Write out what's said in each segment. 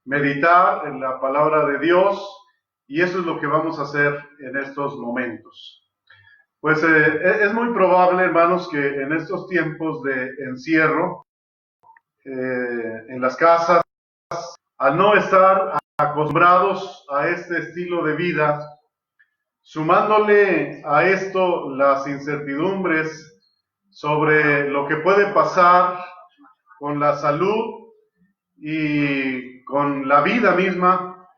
meditar en la palabra de Dios, y eso es lo que vamos a hacer en estos momentos. Pues es muy probable, hermanos, que en estos tiempos de encierro, en las casas, al no estar acostumbrados a este estilo de vida, sumándole a esto las incertidumbres sobre lo que puede pasar con la salud y con la vida misma,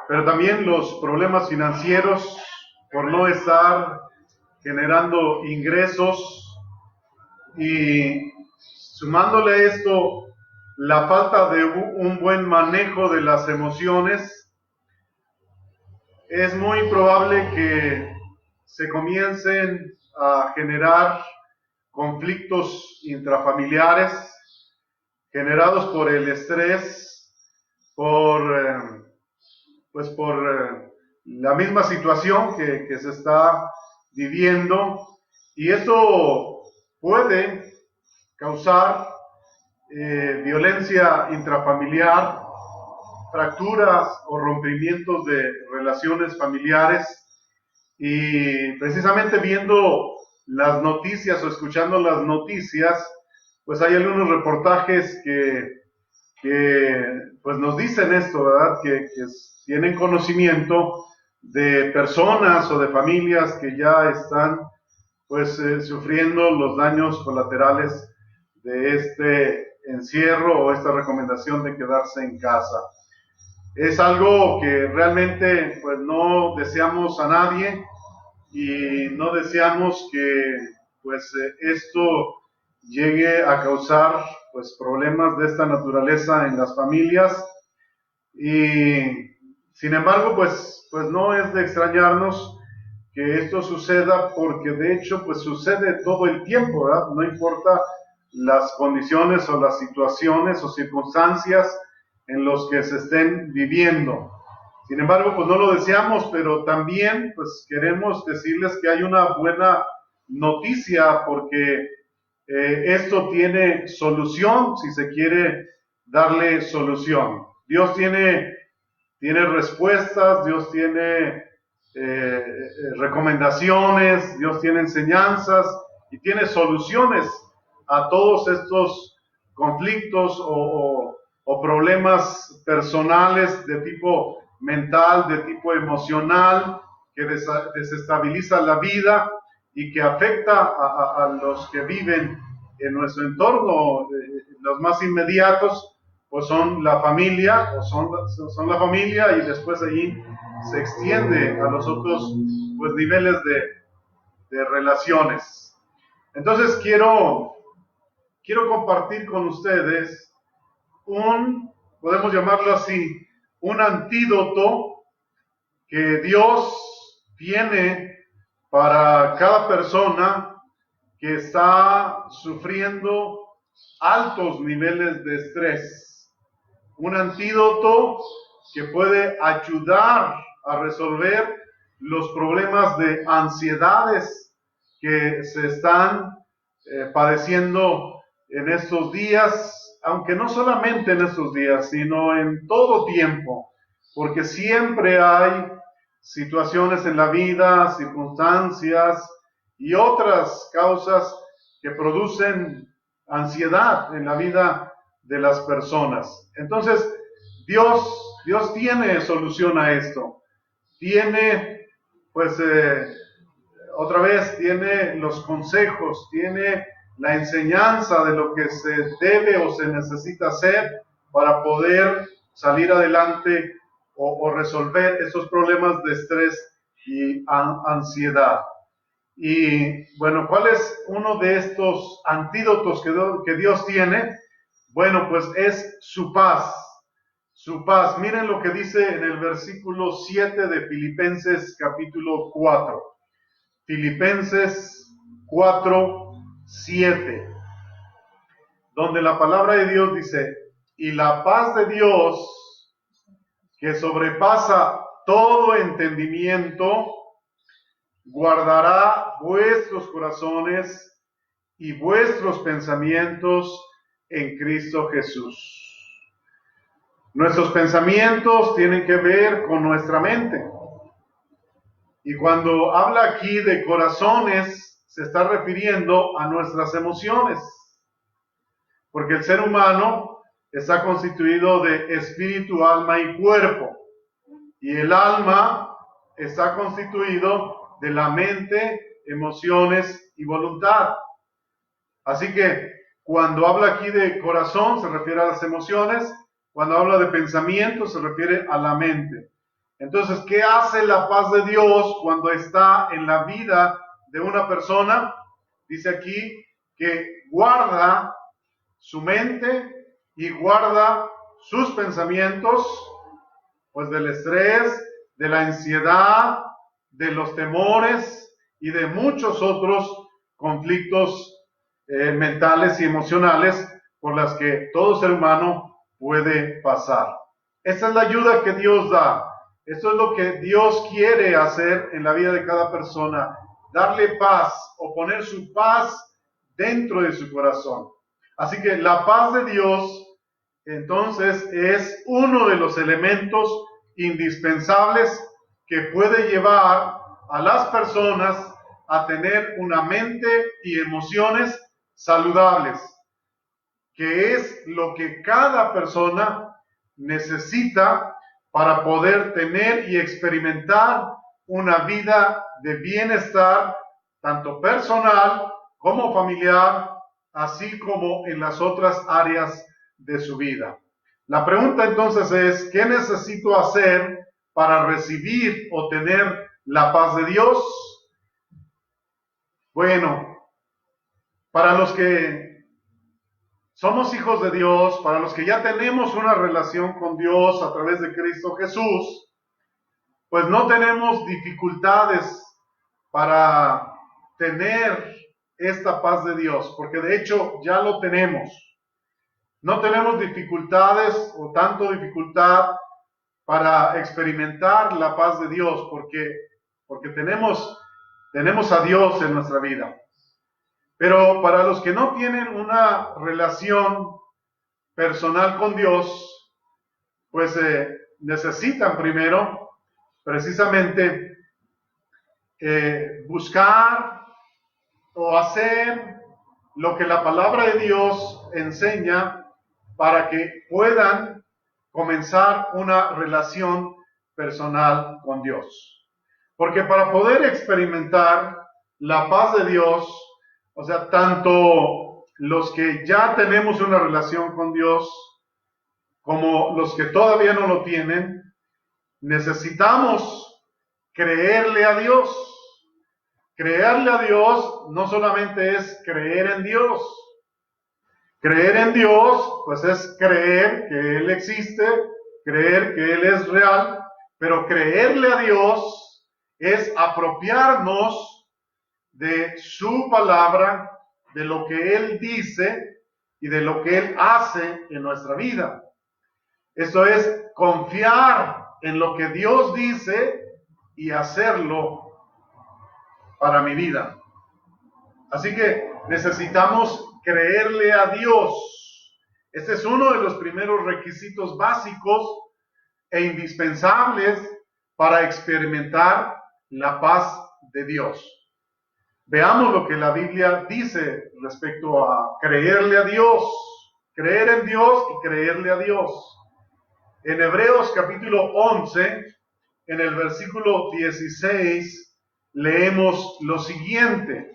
pero también los problemas financieros por no estar generando ingresos, y sumándole a esto la falta de un buen manejo de las emociones, es muy probable que se comiencen a generar conflictos intrafamiliares generados por el estrés, por la misma situación que se está viviendo, y esto puede causar violencia intrafamiliar, fracturas o rompimientos de relaciones familiares. Y precisamente viendo las noticias o escuchando las noticias, pues hay algunos reportajes que pues nos dicen esto, ¿verdad? Que tienen conocimiento de personas o de familias que ya están pues sufriendo los daños colaterales de este encierro o esta recomendación de quedarse en casa. Es algo que realmente pues no deseamos a nadie, y no deseamos que pues esto llegue a causar pues problemas de esta naturaleza en las familias. Y sin embargo pues no es de extrañarnos que esto suceda, porque de hecho pues sucede todo el tiempo, ¿verdad? No importa las condiciones o las situaciones o circunstancias en los que se estén viviendo. Sin embargo, pues no lo deseamos, pero también pues queremos decirles que hay una buena noticia, porque esto tiene solución, si se quiere darle solución. Dios tiene respuestas, Dios tiene recomendaciones, Dios tiene enseñanzas y tiene soluciones a todos estos conflictos o problemas personales de tipo mental, de tipo emocional, que desestabiliza la vida y que afecta a los que viven en nuestro entorno. Los más inmediatos pues son la familia, o son la familia, y después allí se extiende a los otros pues niveles de relaciones. Entonces quiero compartir con ustedes podemos llamarlo así, un antídoto que Dios tiene para cada persona que está sufriendo altos niveles de estrés. Un antídoto que puede ayudar a resolver los problemas de ansiedades que se están padeciendo en estos días, aunque no solamente en estos días, sino en todo tiempo, porque siempre hay situaciones en la vida, circunstancias y otras causas que producen ansiedad en la vida de las personas. Entonces, Dios tiene solución a esto. Tiene, pues, otra vez, tiene los consejos, tiene la enseñanza de lo que se debe o se necesita hacer para poder salir adelante o resolver esos problemas de estrés y ansiedad. Y bueno, ¿cuál es uno de estos antídotos que Dios tiene? Bueno, pues es su paz. Su paz. Miren lo que dice en el versículo 7 de Filipenses capítulo 4. Filipenses 4, 7. Donde la palabra de Dios dice: y la paz de Dios, que sobrepasa todo entendimiento, guardará vuestros corazones y vuestros pensamientos en Cristo Jesús. Nuestros pensamientos tienen que ver con nuestra mente. Y cuando habla aquí de corazones, se está refiriendo a nuestras emociones. Porque el ser humano está constituido de espíritu, alma y cuerpo. Y el alma está constituido de la mente, emociones y voluntad. Así que cuando habla aquí de corazón, se refiere a las emociones. Cuando habla de pensamiento, se refiere a la mente. Entonces, ¿qué hace la paz de Dios cuando está en la vida de una persona? Dice aquí que guarda su mente y guarda sus pensamientos, pues del estrés, de la ansiedad, de los temores y de muchos otros conflictos mentales y emocionales por las que todo ser humano puede pasar. Esa es la ayuda que Dios da. Esto es lo que Dios quiere hacer en la vida de cada persona, darle paz o poner su paz dentro de su corazón. Así que la paz de Dios, entonces, es uno de los elementos indispensables que puede llevar a las personas a tener una mente y emociones saludables, que es lo que cada persona necesita para poder tener y experimentar una vida de bienestar, tanto personal como familiar, así como en las otras áreas de su vida. La pregunta entonces es, ¿qué necesito hacer para recibir o tener la paz de Dios? Bueno, para los que somos hijos de Dios, para los que ya tenemos una relación con Dios a través de Cristo Jesús, pues no tenemos dificultades para tener esta paz de Dios, porque de hecho ya lo tenemos. No tenemos dificultades o tanto dificultad para experimentar la paz de Dios, porque tenemos a Dios en nuestra vida. Pero para los que no tienen una relación personal con Dios, pues necesitan primero precisamente buscar o hacer lo que la palabra de Dios enseña para que puedan comenzar una relación personal con Dios. Porque para poder experimentar la paz de Dios, o sea, tanto los que ya tenemos una relación con Dios como los que todavía no lo tienen, necesitamos creerle a Dios. Creerle a Dios no solamente es creer en Dios. Creer en Dios, pues es creer que Él existe, creer que Él es real, pero creerle a Dios es apropiarnos de su palabra, de lo que Él dice y de lo que Él hace en nuestra vida. Eso es confiar en lo que Dios dice y hacerlo para mi vida. Así que necesitamos creerle a Dios. Este es uno de los primeros requisitos básicos e indispensables para experimentar la paz de Dios. Veamos lo que la Biblia dice respecto a creerle a Dios, creer en Dios y creerle a Dios. En Hebreos capítulo 11, en el versículo 16, leemos lo siguiente.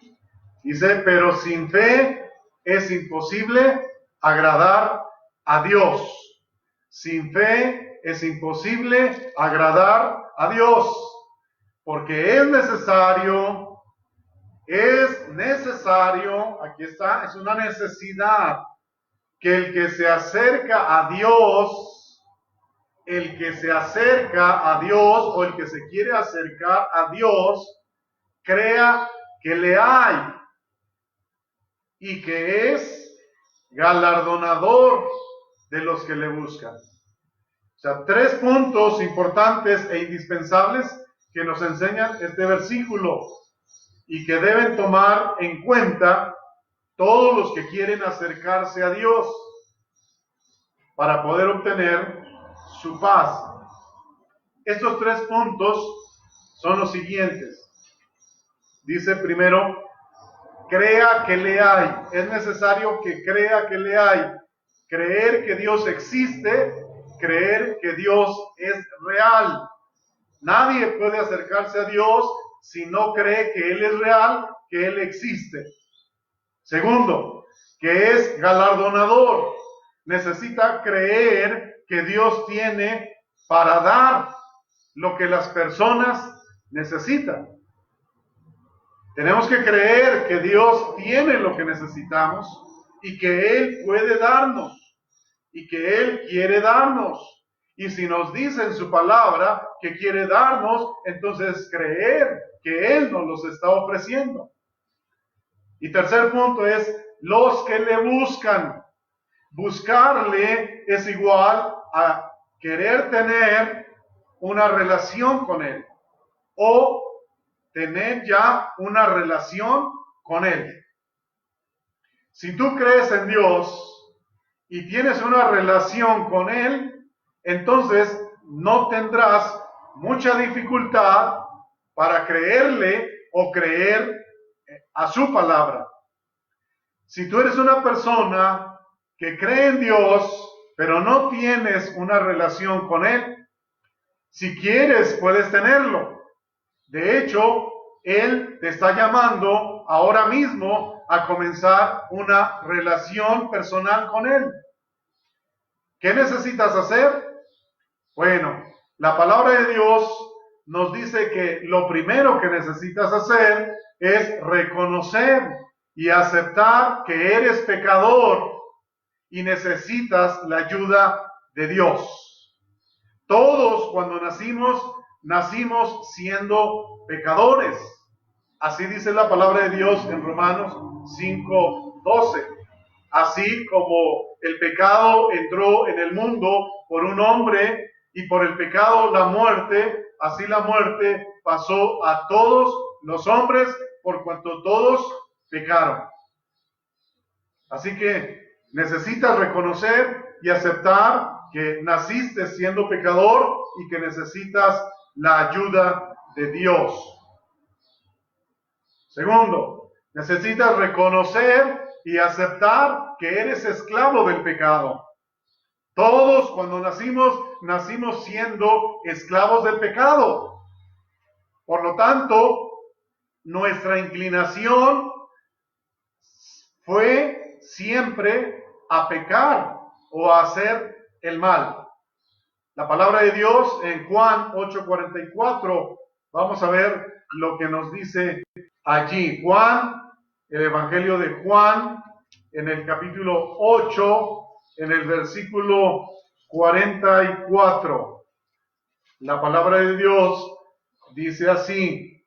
Dice, pero sin fe es imposible agradar a Dios. Sin fe es imposible agradar a Dios, porque es necesario, aquí está, es una necesidad, que el que se acerca a Dios o el que se quiere acercar a Dios, crea que le hay y que es galardonador de los que le buscan. O sea, 3 puntos importantes e indispensables que nos enseñan este versículo y que deben tomar en cuenta todos los que quieren acercarse a Dios para poder obtener su paz. Estos 3 puntos son los siguientes. Dice primero, crea que le hay. Es necesario que crea que le hay. Creer que Dios existe, creer que Dios es real. Nadie puede acercarse a Dios si no cree que Él es real, que Él existe. Segundo, que es galardonador. Necesita creer que Dios tiene para dar lo que las personas necesitan. Tenemos que creer que Dios tiene lo que necesitamos y que Él puede darnos y que Él quiere darnos. Y si nos dice en su palabra que quiere darnos, entonces creer que Él nos los está ofreciendo. Y tercer punto es los que le buscan. Buscarle es igual a querer tener una relación con Él o tener ya una relación con Él. Si tú crees en Dios y tienes una relación con Él, entonces no tendrás mucha dificultad para creerle o creer a su palabra. Si tú eres una persona que cree en Dios, pero no tienes una relación con Él, si quieres puedes tenerlo. De hecho, Él te está llamando ahora mismo a comenzar una relación personal con Él. ¿Qué necesitas hacer? Bueno, la palabra de Dios nos dice que lo primero que necesitas hacer es reconocer y aceptar que eres pecador y necesitas la ayuda de Dios. Todos cuando nacimos siendo pecadores. Así dice la palabra de Dios en Romanos 5:12. Así como el pecado entró en el mundo por un hombre y por el pecado la muerte, así la muerte pasó a todos los hombres por cuanto todos pecaron. Así que necesitas reconocer y aceptar que naciste siendo pecador y que necesitas la ayuda de Dios. Segundo, necesitas reconocer y aceptar que eres esclavo del pecado. Todos cuando nacimos siendo esclavos del pecado. Por lo tanto, nuestra inclinación fue siempre a pecar o a hacer el mal. La palabra de Dios en Juan 8:44, vamos a ver lo que nos dice allí. Juan, el Evangelio de Juan, en el capítulo 8, en el versículo 44. La palabra de Dios dice así: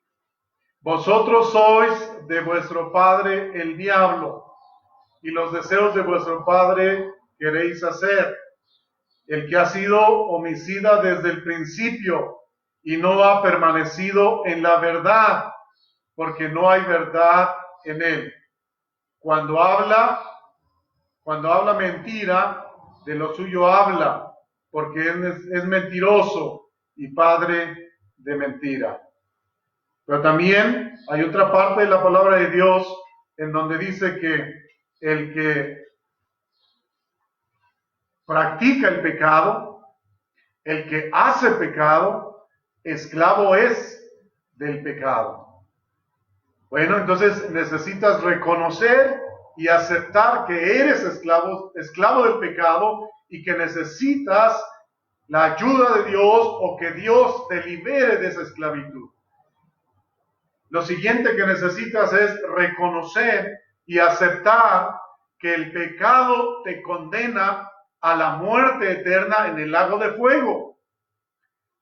vosotros sois de vuestro padre el diablo, y los deseos de vuestro padre queréis hacer. El que ha sido homicida desde el principio y no ha permanecido en la verdad, porque no hay verdad en él. Cuando habla mentira, de lo suyo habla, porque es mentiroso y padre de mentira. Pero también hay otra parte de la palabra de Dios en donde dice que el que practica el pecado, el que hace pecado, esclavo es del pecado. Bueno, entonces necesitas reconocer y aceptar que eres esclavo del pecado y que necesitas la ayuda de Dios o que Dios te libere de esa esclavitud. Lo siguiente que necesitas es reconocer y aceptar que el pecado te condena a la muerte eterna en el lago de fuego.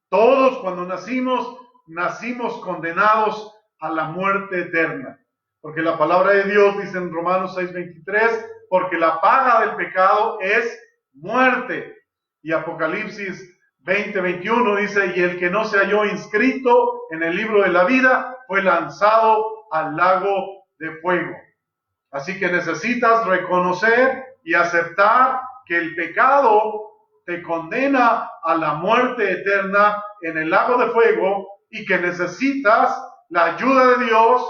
Todos cuando nacimos condenados a la muerte eterna. Porque la palabra de Dios dice en Romanos 6:23, porque la paga del pecado es muerte. Y Apocalipsis 20:21 dice, y el que no se halló inscrito en el libro de la vida fue lanzado al lago de fuego. Así que necesitas reconocer y aceptar que el pecado te condena a la muerte eterna en el lago de fuego y que necesitas la ayuda de Dios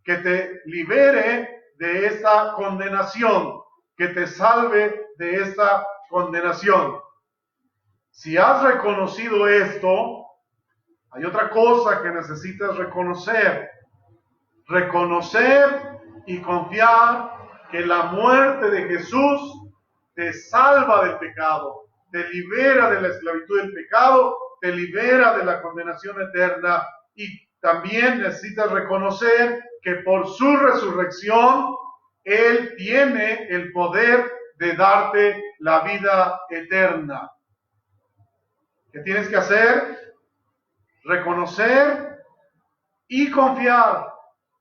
que te libere de esta condenación, que te salve de esta condenación. Si has reconocido esto, hay otra cosa que necesitas reconocer. Reconocer y confiar que la muerte de Jesús te salva del pecado, te libera de la esclavitud del pecado, te libera de la condenación eterna, y también necesitas reconocer que por su resurrección Él tiene el poder de darte la vida eterna. ¿Qué tienes que hacer? Reconocer y confiar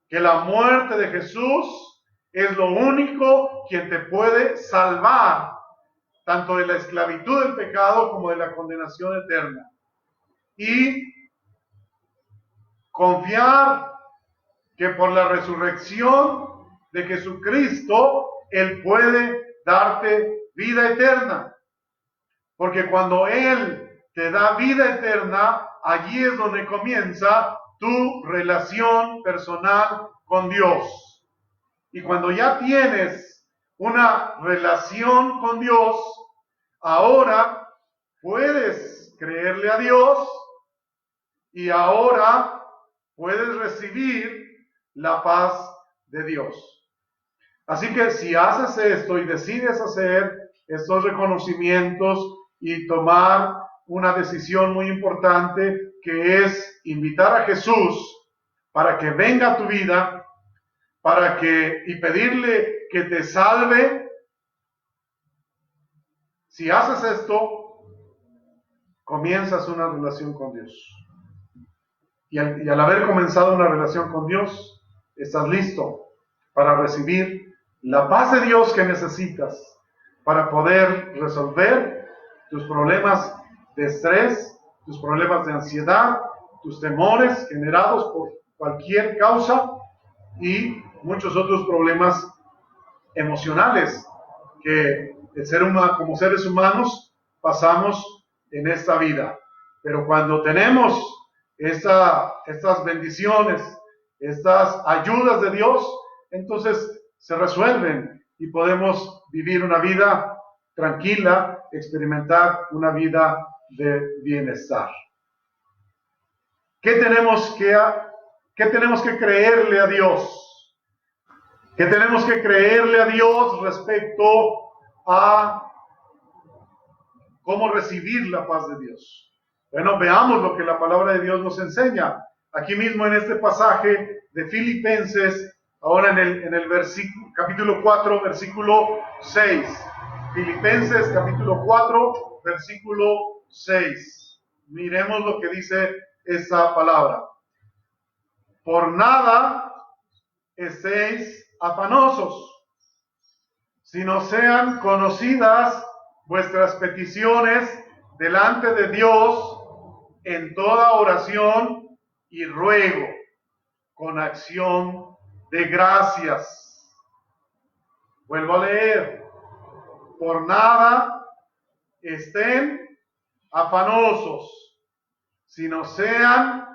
que la muerte de Jesús es lo único quien te puede salvar, tanto de la esclavitud del pecado como de la condenación eterna. Y confiar que por la resurrección de Jesucristo, Él puede darte vida eterna. Porque cuando Él te da vida eterna, allí es donde comienza tu relación personal con Dios. Y cuando ya tienes una relación con Dios, ahora puedes creerle a Dios y ahora puedes recibir la paz de Dios. Así que si haces esto y decides hacer estos reconocimientos y tomar una decisión muy importante, que es invitar a Jesús para que venga a tu vida, y pedirle que te salve, si haces esto, comienzas una relación con Dios. Y al haber comenzado una relación con Dios, estás listo para recibir la paz de Dios que necesitas para poder resolver tus problemas de estrés, tus problemas de ansiedad, tus temores generados por cualquier causa y muchos otros problemas emocionales que como seres humanos pasamos en esta vida. Pero cuando tenemos estas bendiciones, estas ayudas de Dios, entonces se resuelven y podemos vivir una vida tranquila, experimentar una vida de bienestar. ¿Qué tenemos que creerle a Dios? ¿Qué tenemos que creerle a Dios respecto a cómo recibir la paz de Dios? Bueno, veamos lo que la palabra de Dios nos enseña. Aquí mismo en este pasaje de Filipenses, ahora en el capítulo 4, versículo 6. Filipenses capítulo 4, versículo 6. Miremos lo que dice esta palabra. Por nada estéis afanosos, sino sean conocidas vuestras peticiones delante de Dios en toda oración y ruego, con acción de gracias. Vuelvo a leer. Por nada estén afanosos, sino sean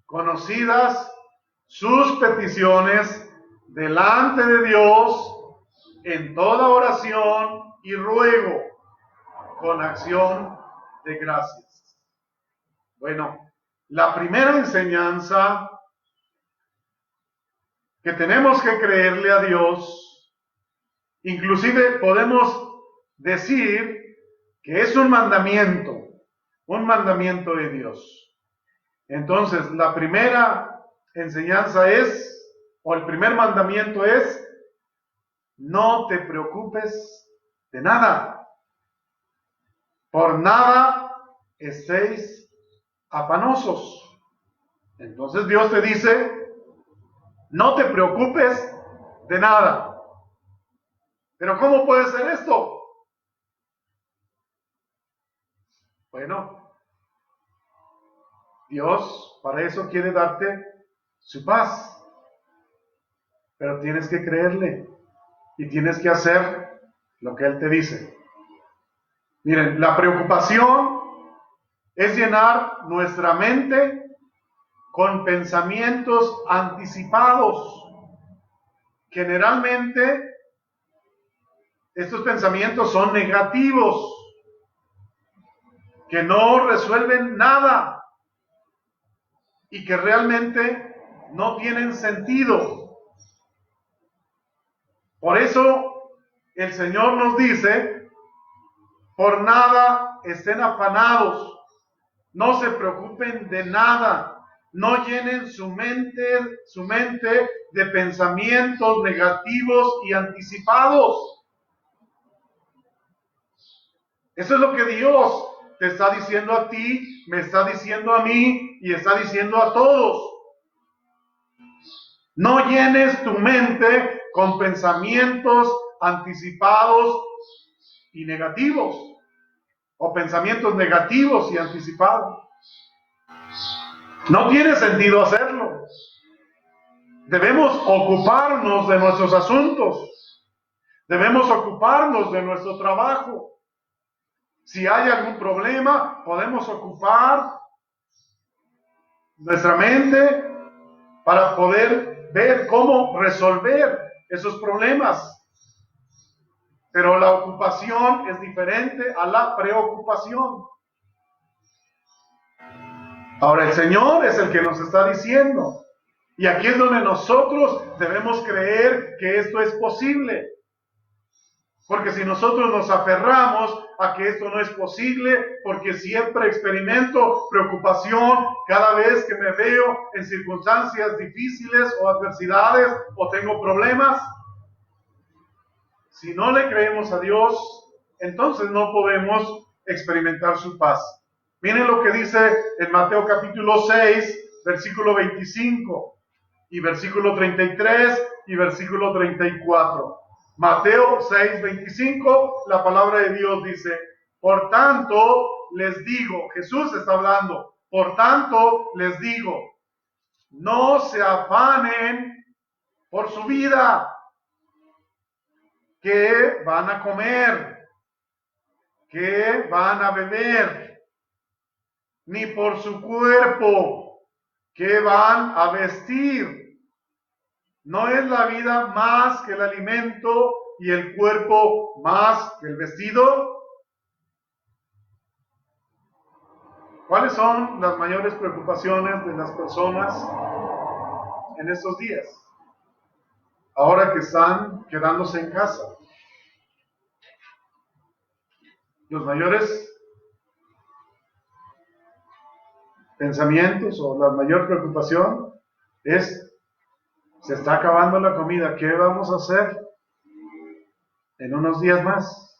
conocidas sus peticiones delante de Dios en toda oración y ruego, con acción de gracias. Bueno, la primera enseñanza que tenemos que creerle a Dios, inclusive podemos decir que es un mandamiento de Dios. Entonces, la primera enseñanza o el primer mandamiento es: no te preocupes de nada. Por nada estéis afanosos. Entonces Dios te dice: no te preocupes de nada. Pero ¿cómo puede ser esto? Bueno, Dios para eso quiere darte su paz. Pero tienes que creerle y tienes que hacer lo que Él te dice. Miren, la preocupación es llenar nuestra mente con pensamientos anticipados. Generalmente, estos pensamientos son negativos, que no resuelven nada y que realmente no tienen sentido. Por eso el Señor nos dice, por nada estén afanados, no se preocupen de nada, no llenen su mente de pensamientos negativos y anticipados. Eso es lo que Dios te está diciendo a ti, me está diciendo a mí y está diciendo a todos. No llenes tu mente con pensamientos anticipados y negativos, o pensamientos negativos y anticipados. No tiene sentido hacerlo. Debemos ocuparnos de nuestros asuntos. Debemos ocuparnos de nuestro trabajo. Si hay algún problema, podemos ocupar nuestra mente para poder ver cómo resolver esos problemas. Pero la ocupación es diferente a la preocupación. Ahora el Señor es el que nos está diciendo. Y aquí es donde nosotros debemos creer que esto es posible. Porque si nosotros nos aferramos a que esto no es posible, porque siempre experimento preocupación cada vez que me veo en circunstancias difíciles o adversidades o tengo problemas, si no le creemos a Dios, entonces no podemos experimentar su paz. Miren lo que dice en Mateo capítulo 6, versículo 25 y versículo 33 y versículo 34. Mateo 6, 25, la palabra de Dios dice, por tanto les digo, Jesús está hablando, por tanto les digo, no se afanen por su vida, qué van a comer, qué van a beber, ni por su cuerpo, qué van a vestir. ¿No es la vida más que el alimento y el cuerpo más que el vestido? ¿Cuáles son las mayores preocupaciones de las personas en estos días? Ahora que están quedándose en casa. Los mayores pensamientos o la mayor preocupación es: se está acabando la comida, ¿qué vamos a hacer en unos días más?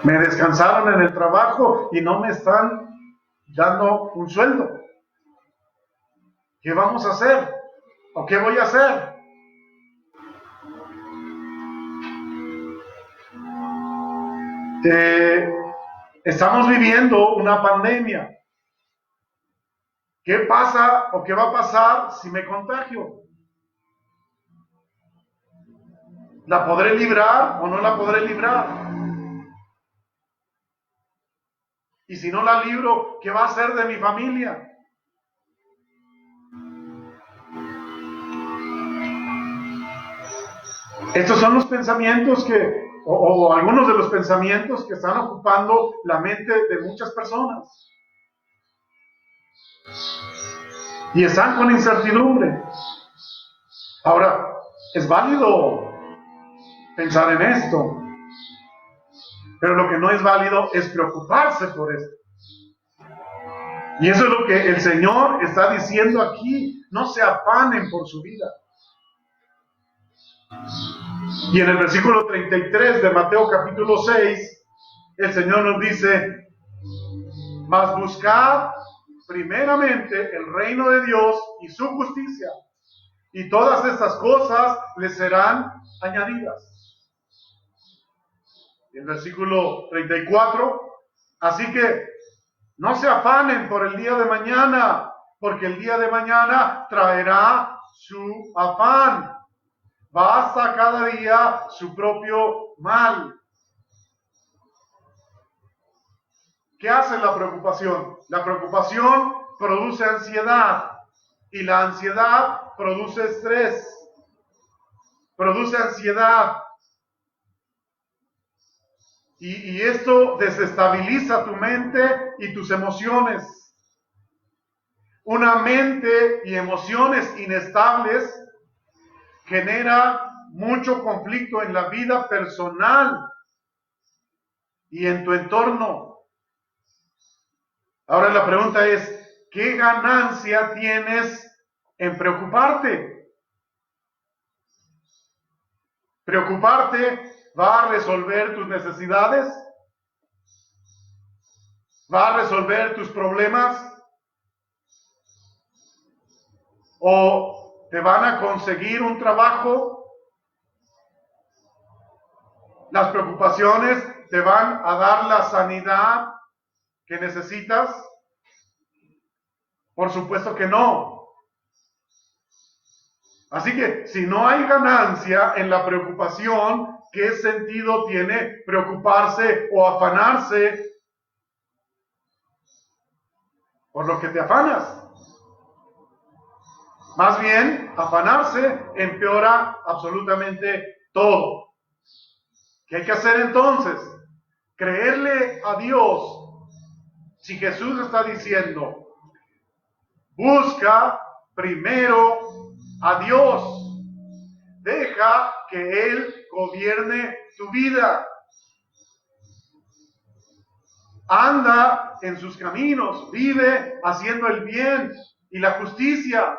Me descansaron en el trabajo y no me están dando un sueldo. ¿Qué vamos a hacer? ¿O qué voy a hacer? Estamos viviendo una pandemia. ¿Qué pasa o qué va a pasar si me contagio? ¿La podré librar o no la podré librar? Y si no la libro, ¿qué va a hacer de mi familia? Estos son los pensamientos o algunos de los pensamientos que están ocupando la mente de muchas personas. Y están con incertidumbre. Ahora, es válido pensar en esto, pero lo que no es válido es preocuparse por esto. Y eso es lo que el Señor está diciendo aquí. No se afanen por su vida. Y en el versículo 33 de Mateo capítulo 6, el Señor nos dice: mas buscad primeramente el reino de Dios y su justicia, y todas estas cosas les serán añadidas. Y el versículo 34, así que no se afanen por el día de mañana, porque el día de mañana traerá su afán. Basta cada día su propio mal. ¿Qué hace la preocupación? La preocupación produce ansiedad y la ansiedad produce estrés, produce ansiedad. Y esto desestabiliza tu mente y tus emociones. Una mente y emociones inestables genera mucho conflicto en la vida personal y en tu entorno. Ahora la pregunta es, ¿qué ganancia tienes en preocuparte? ¿Preocuparte va a resolver tus necesidades? ¿Va a resolver tus problemas? ¿O te van a conseguir un trabajo? ¿Las preocupaciones te van a dar la sanidad que necesitas? Por supuesto que no. Así que si no hay ganancia en la preocupación, ¿qué sentido tiene preocuparse o afanarse por lo que te afanas? Más bien, afanarse empeora absolutamente todo. ¿Qué hay que hacer entonces? Creerle a Dios. Si Jesús está diciendo, busca primero a Dios, deja que Él gobierne tu vida. Anda en sus caminos, vive haciendo el bien y la justicia,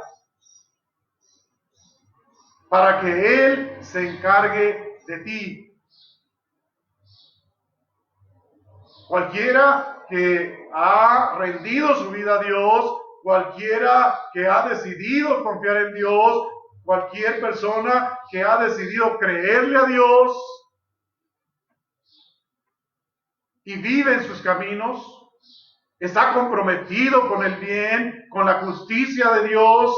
para que Él se encargue de ti. Cualquiera que ha rendido su vida a Dios, cualquiera que ha decidido confiar en Dios, cualquier persona que ha decidido creerle a Dios y vive en sus caminos, está comprometido con el bien, con la justicia de Dios,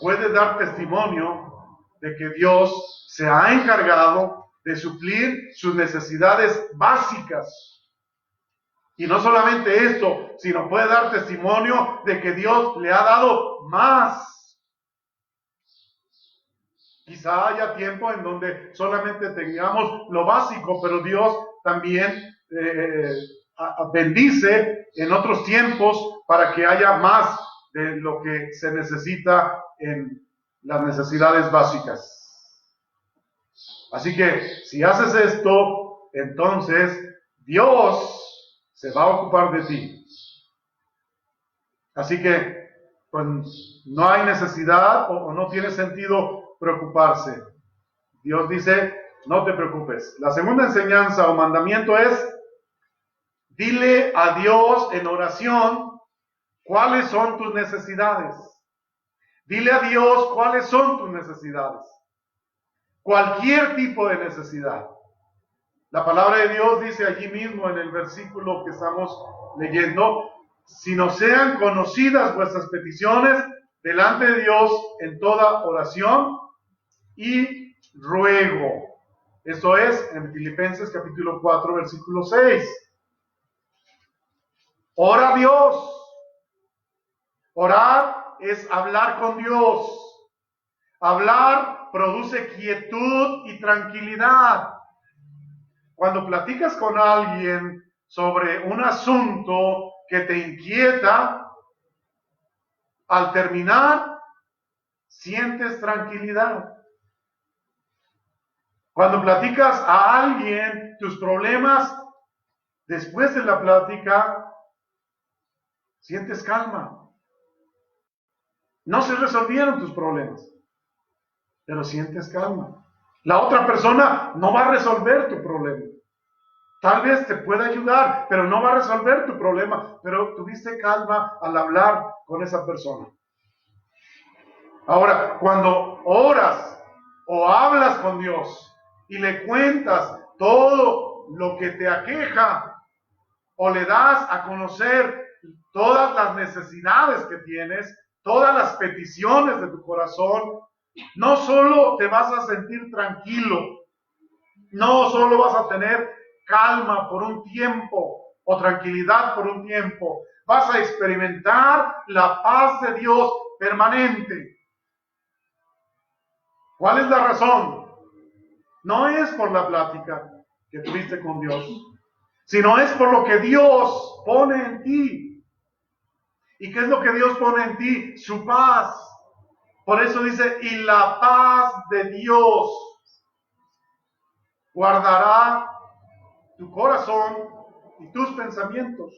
puede dar testimonio de que Dios se ha encargado de suplir sus necesidades básicas. Y no solamente esto, sino puede dar testimonio de que Dios le ha dado más. Quizá haya tiempo en donde solamente tengamos lo básico, pero Dios también bendice en otros tiempos para que haya más de lo que se necesita en las necesidades básicas. Así que si haces esto, entonces Dios se va a ocupar de ti. Así que pues, no hay necesidad o no tiene sentido preocuparse. Dios dice, no te preocupes. La segunda enseñanza o mandamiento es, dile a Dios en oración cuáles son tus necesidades. Dile a Dios cuáles son tus necesidades. Cualquier tipo de necesidad. La palabra de Dios dice allí mismo en el versículo que estamos leyendo, si no sean conocidas vuestras peticiones delante de Dios en toda oración y ruego. Esto es en Filipenses capítulo 4, versículo 6. Ora a Dios. Orar es hablar con Dios. Hablar produce quietud y tranquilidad. Cuando platicas con alguien sobre un asunto que te inquieta, al terminar, sientes tranquilidad. Cuando platicas a alguien tus problemas, después de la plática, sientes calma. No se resolvieron tus problemas, pero sientes calma. La otra persona no va a resolver tu problema. Tal vez te pueda ayudar, pero no va a resolver tu problema. Pero tuviste calma al hablar con esa persona. Ahora, cuando oras o hablas con Dios y le cuentas todo lo que te aqueja o le das a conocer todas las necesidades que tienes, todas las peticiones de tu corazón, no solo te vas a sentir tranquilo, no solo vas a tener calma por un tiempo o tranquilidad por un tiempo. Vas a experimentar la paz de Dios permanente. ¿Cuál es la razón? No es por la plática que tuviste con Dios, sino es por lo que Dios pone en ti. ¿Y qué es lo que Dios pone en ti? Su paz. Por eso dice, y la paz de Dios guardará tu corazón y tus pensamientos.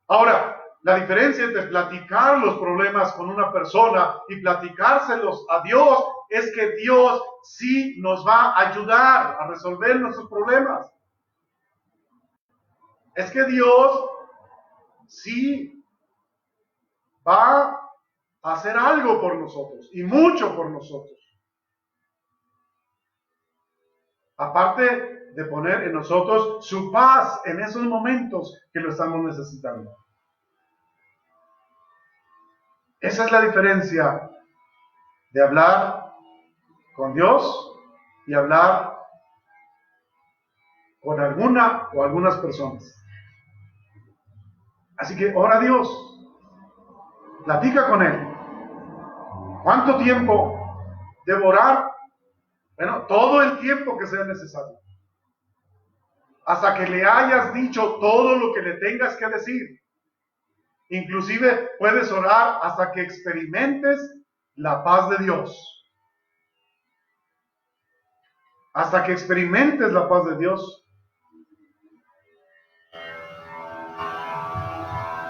Ahora, la diferencia entre platicar los problemas con una persona y platicárselos a Dios es que Dios sí nos va a ayudar a resolver nuestros problemas. Es que Dios sí va a hacer algo por nosotros y mucho por nosotros. Aparte de poner en nosotros su paz en esos momentos que lo estamos necesitando. Esa es la diferencia de hablar con Dios y hablar con alguna o algunas personas. Así que ora a Dios, platica con Él. ¿Cuánto tiempo debo orar? Bueno, todo el tiempo que sea necesario. Hasta que le hayas dicho todo lo que le tengas que decir. Inclusive puedes orar hasta que experimentes la paz de Dios. Hasta que experimentes la paz de Dios,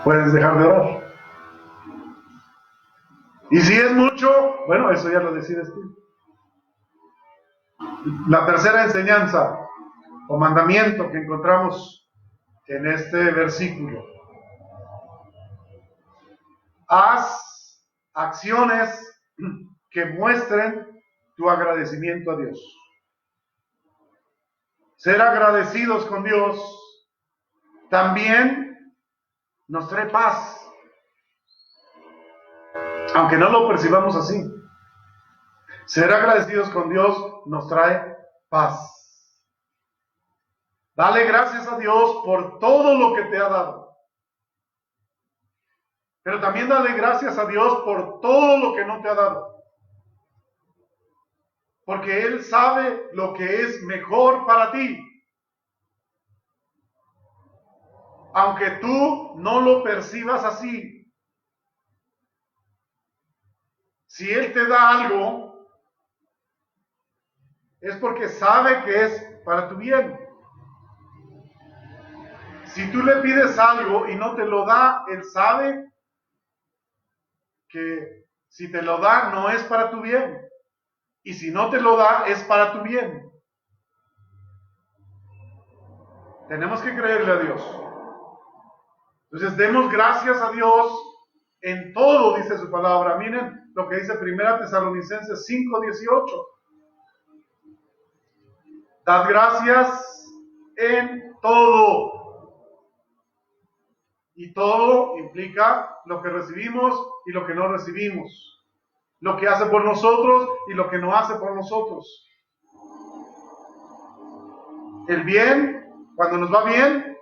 puedes dejar de orar. Y si es mucho, bueno, eso ya lo decides tú. La tercera enseñanza o mandamiento que encontramos en este versículo. Haz acciones que muestren tu agradecimiento a Dios. Ser agradecidos con Dios también nos trae paz. Aunque no lo percibamos así. Ser agradecidos con Dios nos trae paz. Dale gracias a Dios por todo lo que te ha dado. Pero también dale gracias a Dios por todo lo que no te ha dado. Porque Él sabe lo que es mejor para ti. Aunque tú no lo percibas así. Si Él te da algo, es porque sabe que es para tu bien. Si tú le pides algo y no te lo da, Él sabe que si te lo da no es para tu bien. Y si no te lo da es para tu bien. Tenemos que creerle a Dios. Entonces demos gracias a Dios en todo, dice su palabra. Miren lo que dice 1 Tesalonicenses 5:18. Dad gracias en todo. Y todo implica lo que recibimos y lo que no recibimos. Lo que hace por nosotros y lo que no hace por nosotros. El bien, cuando nos va bien,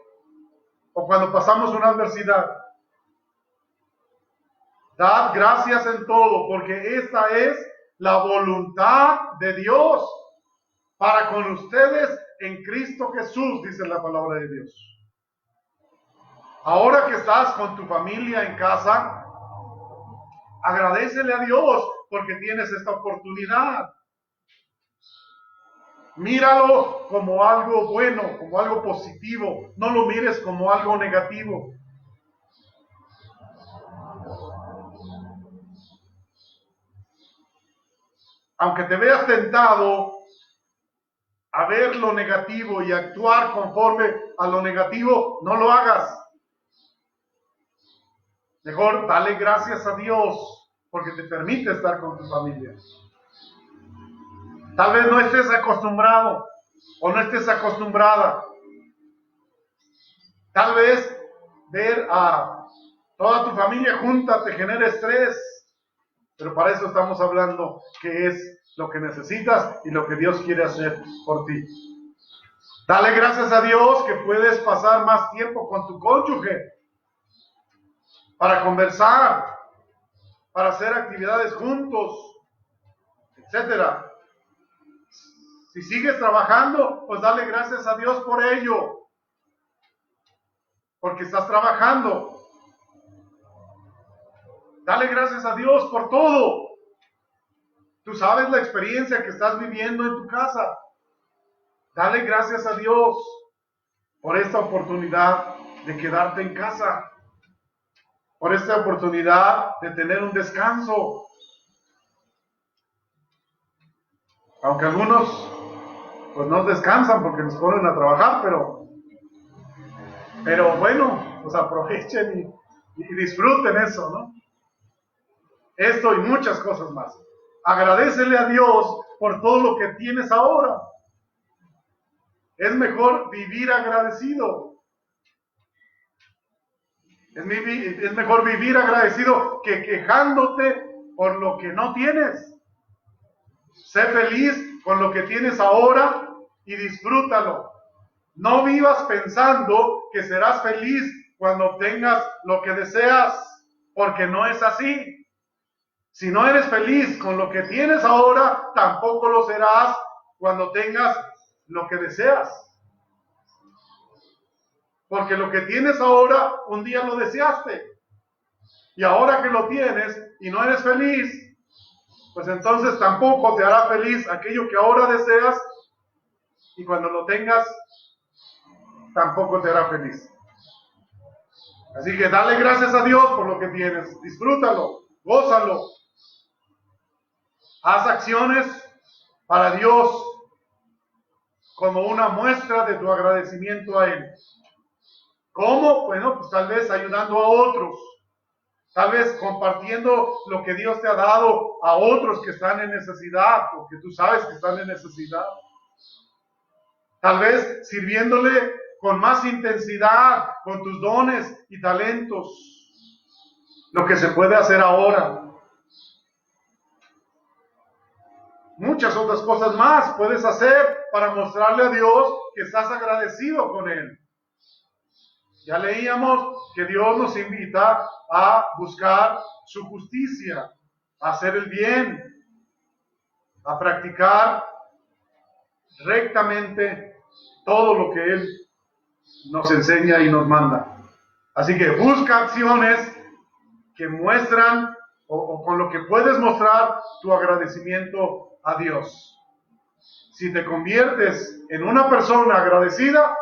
o cuando pasamos una adversidad. Dad gracias en todo, porque esta es la voluntad de Dios para con ustedes en Cristo Jesús, dice la palabra de Dios. Ahora que estás con tu familia en casa, agradécele a Dios porque tienes esta oportunidad. Míralo como algo bueno, como algo positivo. No lo mires como algo negativo. Aunque te veas tentado a ver lo negativo y actuar conforme a lo negativo, no lo hagas. Mejor dale gracias a Dios porque te permite estar con tu familia. Tal vez no estés acostumbrado o no estés acostumbrada. Tal vez ver a toda tu familia junta te genera estrés. Pero para eso estamos hablando que es lo que necesitas y lo que Dios quiere hacer por ti. Dale gracias a Dios que puedes pasar más tiempo con tu cónyuge para conversar, para hacer actividades juntos, etcétera. Si sigues trabajando, pues dale gracias a Dios por ello, porque estás trabajando. Dale gracias a Dios por todo. Tú sabes la experiencia que estás viviendo en tu casa. Dale gracias a Dios por esta oportunidad de quedarte en casa, por esta oportunidad de tener un descanso. Aunque algunos pues no descansan porque nos ponen a trabajar, pero bueno, pues aprovechen y disfruten eso, ¿no? Esto y muchas cosas más. Agradécele a Dios por todo lo que tienes ahora. Es mejor vivir agradecido. Es mejor vivir agradecido que quejándote por lo que no tienes. Sé feliz con lo que tienes ahora y disfrútalo. No vivas pensando que serás feliz cuando obtengas lo que deseas, porque no es así. Si no eres feliz con lo que tienes ahora, tampoco lo serás cuando tengas lo que deseas. Porque lo que tienes ahora, un día lo deseaste. Y ahora que lo tienes y no eres feliz, pues entonces tampoco te hará feliz aquello que ahora deseas, y cuando lo tengas, tampoco te hará feliz. Así que dale gracias a Dios por lo que tienes. Disfrútalo, gózalo. Haz acciones para Dios como una muestra de tu agradecimiento a Él. ¿Cómo? Bueno, pues tal vez ayudando a otros. Tal vez compartiendo lo que Dios te ha dado a otros que están en necesidad, porque tú sabes que están en necesidad. Tal vez sirviéndole con más intensidad, con tus dones y talentos. Lo que se puede hacer ahora. Muchas otras cosas más puedes hacer para mostrarle a Dios que estás agradecido con Él. Ya leíamos que Dios nos invita a buscar su justicia, a hacer el bien, a practicar rectamente todo lo que Él nos enseña y nos manda. Así que busca acciones que muestran o con lo que puedes mostrar tu agradecimiento a Dios. Si te conviertes en una persona agradecida,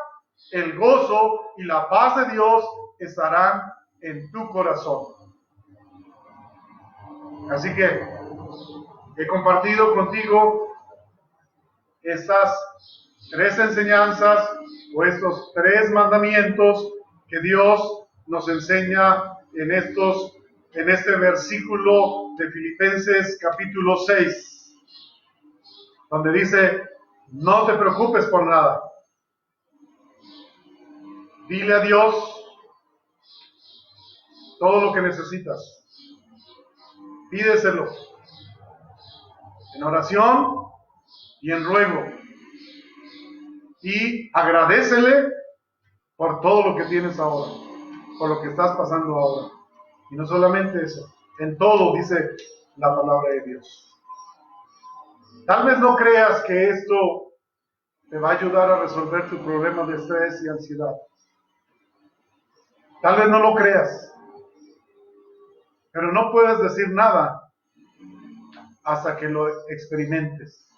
el gozo y la paz de Dios estarán en tu corazón. Así que he compartido contigo estas 3 enseñanzas o estos 3 mandamientos que Dios nos enseña en este versículo de Filipenses capítulo 6, donde dice: no te preocupes por nada. Dile a Dios todo lo que necesitas. Pídeselo en oración y en ruego. Y agradécele por todo lo que tienes ahora, por lo que estás pasando ahora. Y no solamente eso, en todo dice la palabra de Dios. Tal vez no creas que esto te va a ayudar a resolver tu problema de estrés y ansiedad. Tal vez no lo creas, pero no puedes decir nada hasta que lo experimentes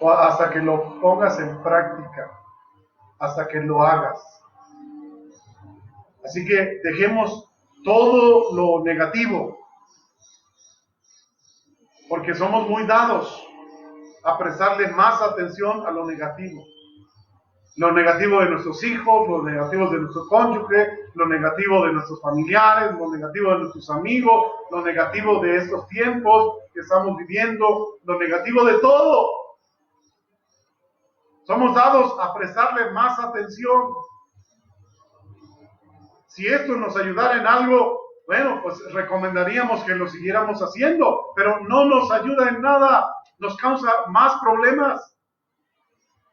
o hasta que lo pongas en práctica, hasta que lo hagas. Así que dejemos todo lo negativo, porque somos muy dados a prestarle más atención a lo negativo. Lo negativo de nuestros hijos, lo negativo de nuestro cónyuge, lo negativo de nuestros familiares, lo negativo de nuestros amigos, lo negativo de estos tiempos que estamos viviendo, lo negativo de todo. Somos dados a prestarle más atención. Si esto nos ayudara en algo, bueno, pues recomendaríamos que lo siguiéramos haciendo, pero no nos ayuda en nada, nos causa más problemas.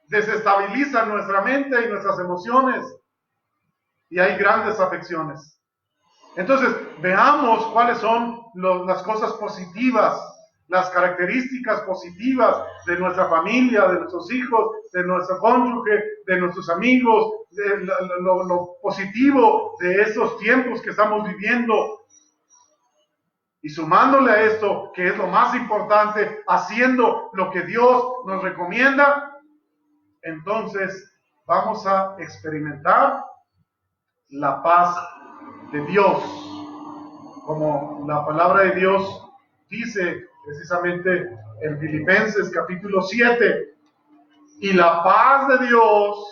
desestabilizan nuestra mente y nuestras emociones. Y hay grandes afecciones. Entonces, veamos cuáles son las cosas positivas, las características positivas de nuestra familia, de nuestros hijos, de nuestro cónyuge, de nuestros amigos, de lo positivo de estos tiempos que estamos viviendo. Y sumándole a esto, que es lo más importante, haciendo lo que Dios nos recomienda, entonces vamos a experimentar la paz de Dios, como la palabra de Dios dice precisamente en Filipenses capítulo 7, y la paz de Dios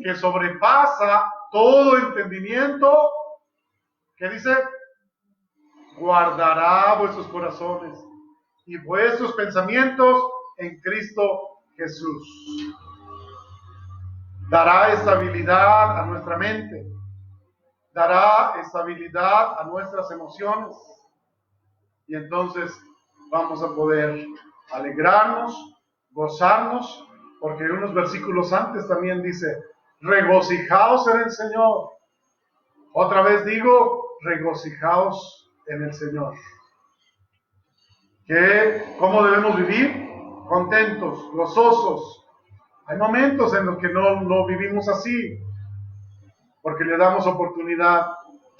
que sobrepasa todo entendimiento, ¿qué dice? Guardará vuestros corazones y vuestros pensamientos en Cristo Jesús. Dará estabilidad a nuestra mente, dará estabilidad a nuestras emociones, y entonces vamos a poder alegrarnos, gozarnos, porque unos versículos antes también dice, regocijaos en el Señor. Otra vez digo, regocijaos en el Señor. ¿Cómo debemos vivir? Contentos, gozosos. Hay momentos en los que no vivimos así, porque le damos oportunidad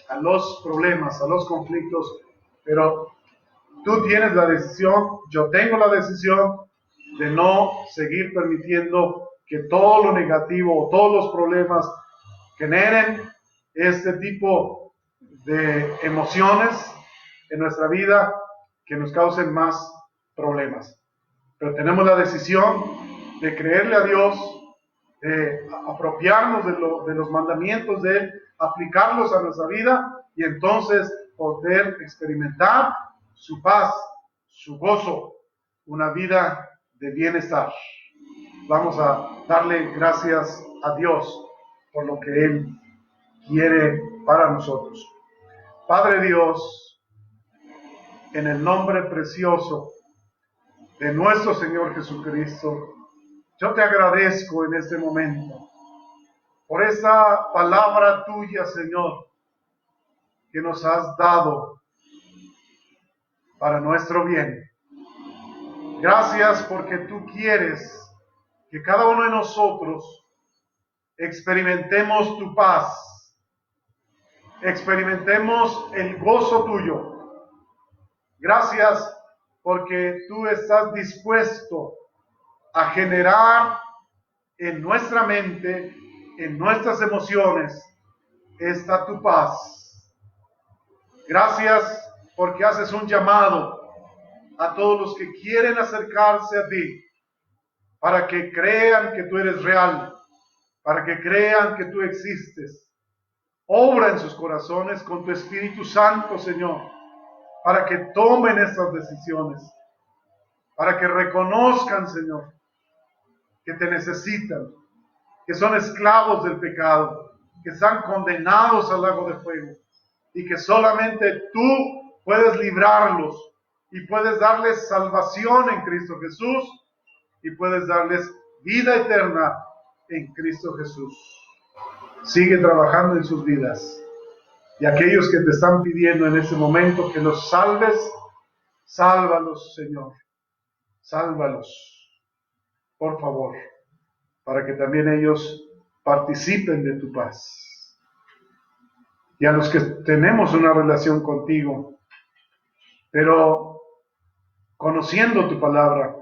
a los problemas, a los conflictos, pero tú tienes la decisión, yo tengo la decisión de no seguir permitiendo que todo lo negativo o todos los problemas generen este tipo de emociones en nuestra vida que nos causen más problemas. Pero tenemos la decisión de creerle a Dios, de apropiarnos de los mandamientos de Él, aplicarlos a nuestra vida y entonces poder experimentar su paz, su gozo, una vida de bienestar. Vamos a darle gracias a Dios por lo que Él quiere para nosotros. Padre Dios, en el nombre precioso de nuestro Señor Jesucristo, yo te agradezco en este momento por esa palabra tuya, Señor, que nos has dado para nuestro bien. Gracias porque tú quieres que cada uno de nosotros experimentemos tu paz, experimentemos el gozo tuyo. Gracias porque tú estás dispuesto a generar en nuestra mente, en nuestras emociones, esta tu paz. Gracias porque haces un llamado a todos los que quieren acercarse a ti, para que crean que tú eres real, para que crean que tú existes. Obra en sus corazones con tu Espíritu Santo, Señor, para que tomen estas decisiones, para que reconozcan, Señor, que te necesitan, que son esclavos del pecado, que están condenados al lago de fuego, y que solamente tú puedes librarlos y puedes darles salvación en Cristo Jesús y puedes darles vida eterna en Cristo Jesús. Sigue trabajando en sus vidas. Y aquellos que te están pidiendo en este momento que los salves, sálvalos, Señor. Sálvalos, por favor, para que también ellos participen de tu paz. Y a los que tenemos una relación contigo, pero conociendo tu palabra,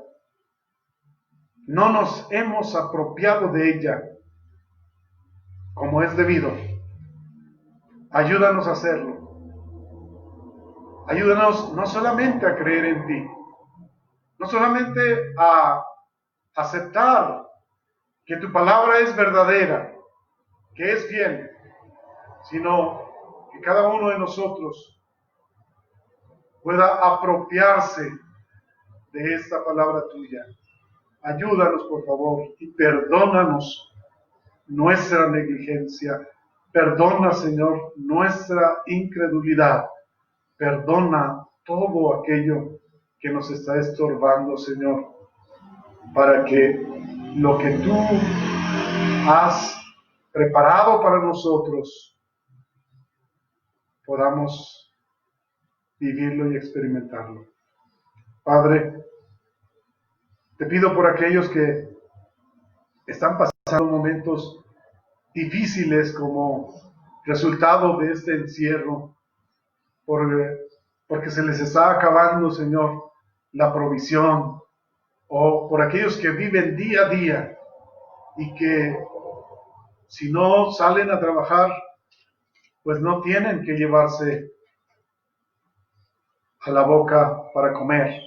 no nos hemos apropiado de ella como es debido. Ayúdanos a hacerlo. Ayúdanos no solamente a creer en ti, no solamente a aceptar que tu palabra es verdadera, que es fiel, sino que cada uno de nosotros pueda apropiarse de esta palabra tuya. Ayúdanos, por favor, y perdónanos nuestra negligencia. Perdona, Señor, nuestra incredulidad. Perdona todo aquello que nos está estorbando, Señor, para que lo que tú has preparado para nosotros, podamos vivirlo y experimentarlo. Padre, te pido por aquellos que están pasando momentos difíciles como resultado de este encierro, porque se les está acabando, Señor, la provisión, o por aquellos que viven día a día y que si no salen a trabajar, pues no tienen que llevarse a la boca para comer.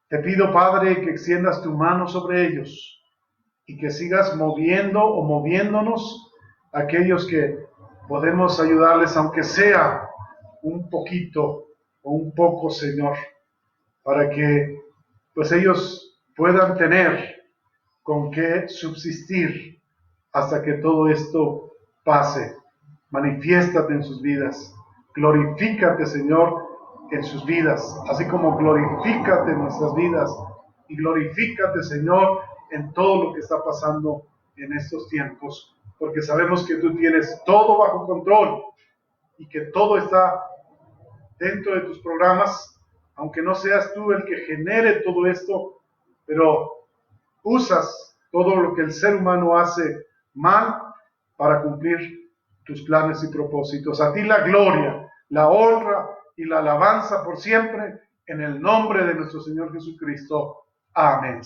Te pido, Padre, que extiendas tu mano sobre ellos y que sigas moviendo o moviéndonos a aquellos que podemos ayudarles, aunque sea un poquito o un poco, Señor, para que pues ellos puedan tener con qué subsistir hasta que todo esto pase. Manifiéstate en sus vidas, glorifícate, Señor, en sus vidas, así como glorifícate en nuestras vidas y glorifícate, Señor, en todo lo que está pasando en estos tiempos, porque sabemos que tú tienes todo bajo control y que todo está dentro de tus programas, aunque no seas tú el que genere todo esto, pero usas todo lo que el ser humano hace mal para cumplir tus planes y propósitos. A ti la gloria, la honra y la alabanza por siempre, en el nombre de nuestro Señor Jesucristo. Amén.